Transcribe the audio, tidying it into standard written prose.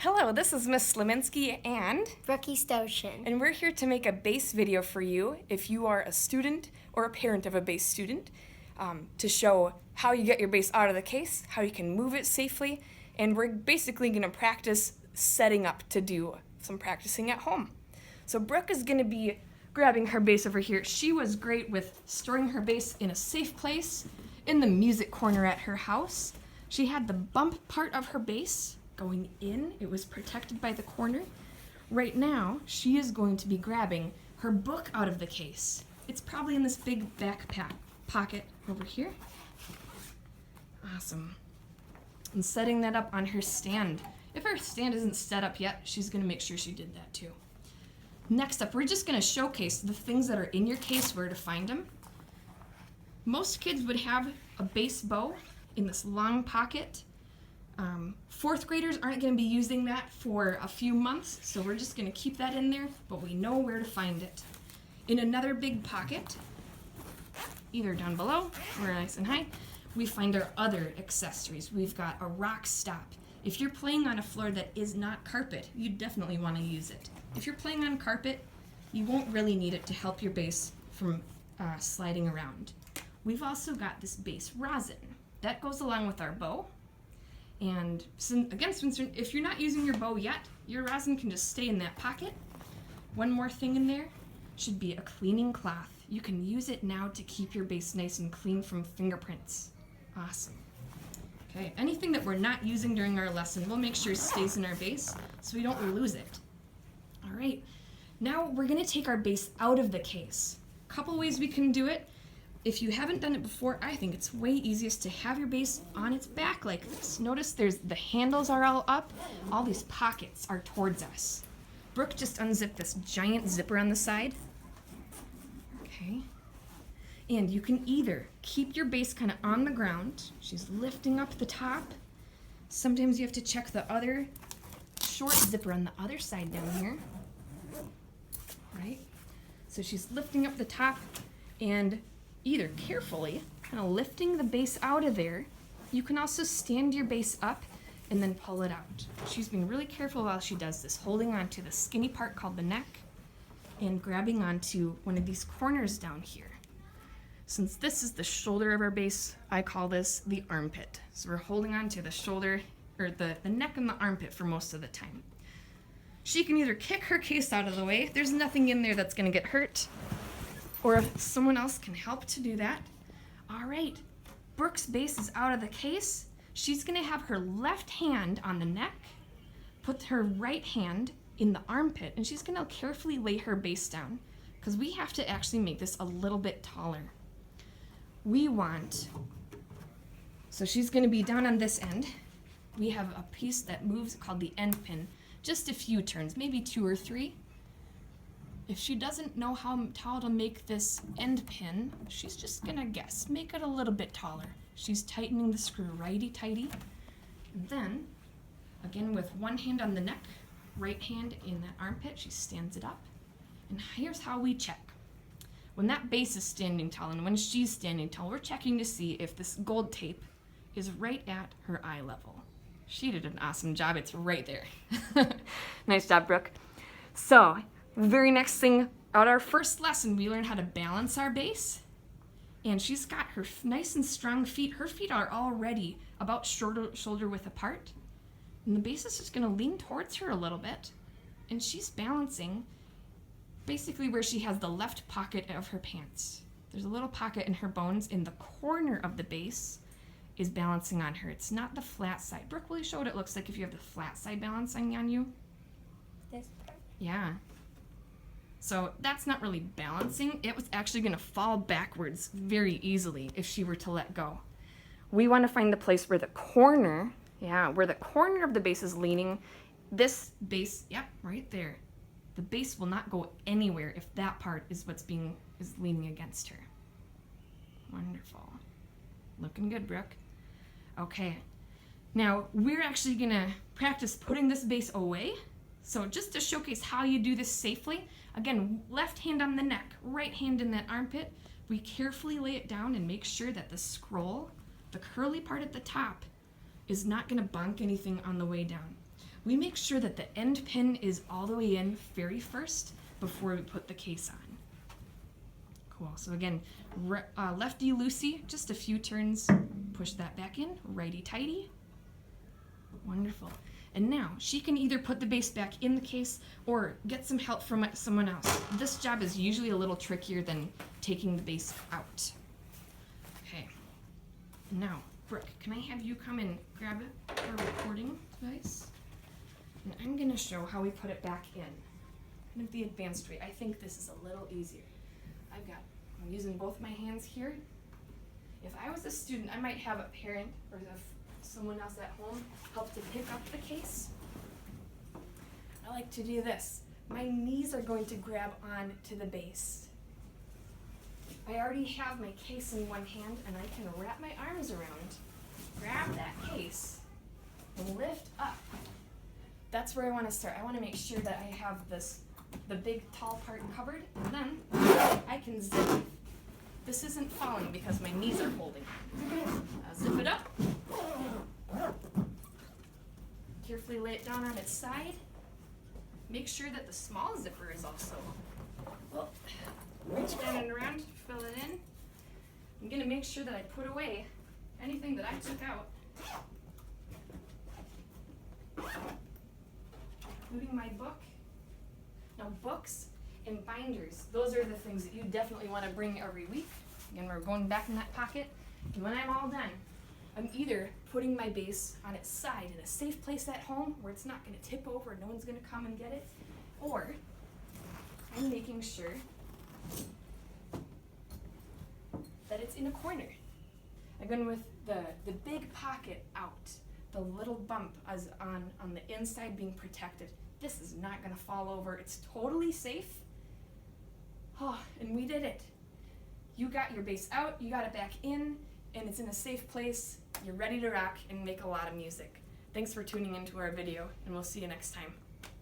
Hello, this is Miss Slominski Brooke Stoshin. and we're here to make a bass video for you if you are a student or a parent of a bass student, to show how you get your bass out of the case, how you can move it safely, and we're basically going to practice setting up to do some practicing at home. So Brooke is going to be grabbing her bass over here. She was great with storing her bass in a safe place in the music corner at her house. She had the bump part of her bass going in. It was protected by the corner. Right now, she is going to be grabbing her book out of the case. It's probably in this big backpack pocket over here. Awesome. And setting that up on her stand. If her stand isn't set up yet, she's going to make sure she did that too. Next up, we're just going to showcase the things that are in your case, where to find them. Most kids would have a bass bow in this long pocket. Fourth graders aren't going to be using that for a few months, so we're just going to keep that in there, but we know where to find it. In another big pocket, either down below or nice and high, we find our other accessories. We've got a rock stop. If you're playing on a floor that is not carpet, you definitely want to use it. If you're playing on carpet, you won't really need it to help your bass from sliding around. We've also got this bass rosin. That goes along with our bow. And since if you're not using your bow yet, your rosin can just stay in that pocket. One more thing in there should be a cleaning cloth. You can use it now to keep your bass nice and clean from fingerprints. Awesome. Okay, anything that we're not using during our lesson, we'll make sure stays in our bass so we don't lose it. All right, now we're gonna take our bass out of the case. A couple ways we can do it. If you haven't done it before, I think it's way easiest to have your bass on its back like this. Notice the handles are all up. All these pockets are towards us. Brooke just unzipped this giant zipper on the side. Okay. And you can either keep your bass kind of on the ground. She's lifting up the top. Sometimes you have to check the other short zipper on the other side down here. Right? So she's lifting up the top and either carefully kind of lifting the bass out of there. You can also stand your bass up and then pull it out. She's being really careful while she does this, holding on to the skinny part called the neck and grabbing onto one of these corners down here. Since this is the shoulder of our bass, I call this the armpit. So we're holding on to the shoulder, or the neck and the armpit for most of the time. She can either kick her case out of the way. There's nothing in there that's gonna get hurt. Or if someone else can help to do that. All right, Brooke's bass is out of the case. She's gonna have her left hand on the neck, put her right hand in the armpit, and she's gonna carefully lay her bass down because we have to actually make this a little bit taller. So she's gonna be down on this end. We have a piece that moves called the end pin, just a few turns, maybe 2 or 3. If she doesn't know how to make this end pin, she's just gonna guess. Make it a little bit taller. She's tightening the screw righty-tighty. And then, again with one hand on the neck, right hand in that armpit, she stands it up. And here's how we check. When that bass is standing tall and when she's standing tall, we're checking to see if this gold tape is right at her eye level. She did an awesome job. It's right there. Nice job, Brooke. So, very next thing, at our first lesson, we learned how to balance our bass. And she's got her nice and strong feet. Her feet are already about shoulder width apart. And the bass is just gonna lean towards her a little bit. And she's balancing basically where she has the left pocket of her pants. There's a little pocket in her bones in the corner of the bass is balancing on her. It's not the flat side. Brooke, will you show what it looks like if you have the flat side balancing on you? This part? Yeah. So that's not really balancing. It was actually going to fall backwards very easily if she were to let go. We want to find the place where the corner, where the corner of the bass is leaning. This bass, right there. The bass will not go anywhere if that part is is leaning against her. Wonderful. Looking good, Brooke. Okay. Now, we're actually going to practice putting this bass away. So just to showcase how you do this safely, again, left hand on the neck, right hand in that armpit. We carefully lay it down and make sure that the scroll, the curly part at the top, is not going to bonk anything on the way down. we make sure that the end pin is all the way in very first before we put the case on. Cool, so again, lefty loosey, just a few turns, push that back in, righty tighty. Wonderful. And now she can either put the base back in the case or get some help from someone else. This job is usually a little trickier than taking the base out. Okay, now Brooke, can I have you come and grab our recording device? And I'm gonna show how we put it back in. Kind of the advanced way. I think this is a little easier. I'm using both my hands here. If I was a student, I might have a parent or someone else at home help to pick up the case. I like to do this. My knees are going to grab on to the base. I already have my case in one hand and I can wrap my arms around, grab that case, and lift up. That's where I want to start. I want to make sure that I have the big tall part covered, and then I can zip. This isn't falling because my knees are holding. I'll zip it up. Carefully lay it down on its side. Make sure that the small zipper is also. Well, reach down and around, fill it in. I'm gonna make sure that I put away anything that I took out, including my book. Now books and binders, those are the things that you definitely want to bring every week. Again, we're going back in that pocket. And when I'm all done, I'm either putting my base on its side in a safe place at home where it's not going to tip over, no one's going to come and get it, or I'm making sure that it's in a corner. Again, with the big pocket out, the little bump as on the inside being protected. This is not gonna fall over. It's totally safe. Oh, and we did it. You got your base out, you got it back in, and it's in a safe place. You're ready to rock and make a lot of music. Thanks for tuning into our video, and we'll see you next time.